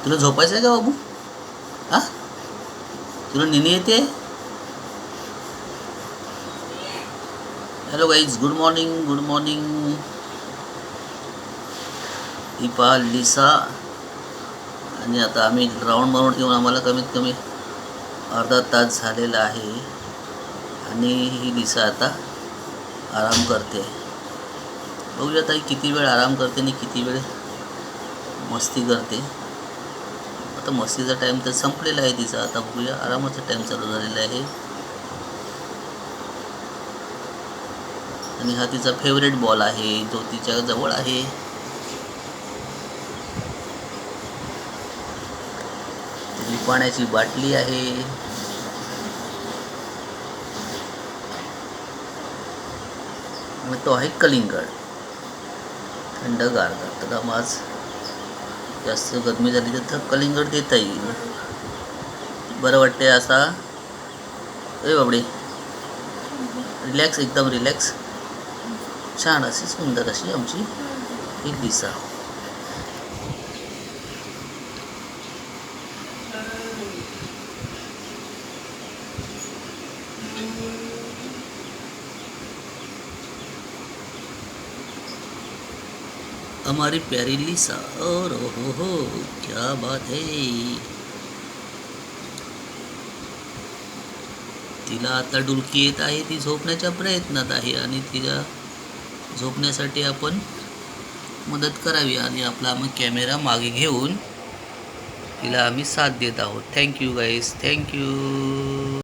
तुला झोपायचं आहे का बाबू? हा, तुला निनी येते? Hello guys, good morning, good morning. ही पहा लिसा. आणि आता आम्ही राऊंड मारून घेऊन आम्हाला कमीत कमी अर्धा तास झालेला आहे. आणि ही लिसा आता आराम करते. बघूया ताई किती वेळ आराम करते आणि किती वेळ मस्ती करते. आता मस्तीचा टाईम तर संपलेला आहे तिचा. आता बघूया आरामाचा टाईम चालू झालेला आहे. आणि हा तिचा फेवरेट बॉल आहे जो तिच्या जवळ आहे. तिची पाण्याची बाटली आहे. आणि तो आहे कलिंगड, थंडगार. तर आज जास्त गरमी झाली तर कलिंगड देता येईल, बरं वाटते असा. ए बाबडे, रिलॅक्स, एकदम रिलॅक्स. छान अशी सुंदर अशी आमची ही लिसा. हमारी प्यारी लिसा, और हो क्या बात है. तिला आता डुलकी येत आहे. ती झोपण्याच्या प्रयत्नात आहे आणि तिला झोपण्यासाठी आपण मदत करावी. आणि आपला आम्ही कॅमेरा मागे घेऊन तिला आम्ही साथ देत आहोत. Thank you guys, thank you.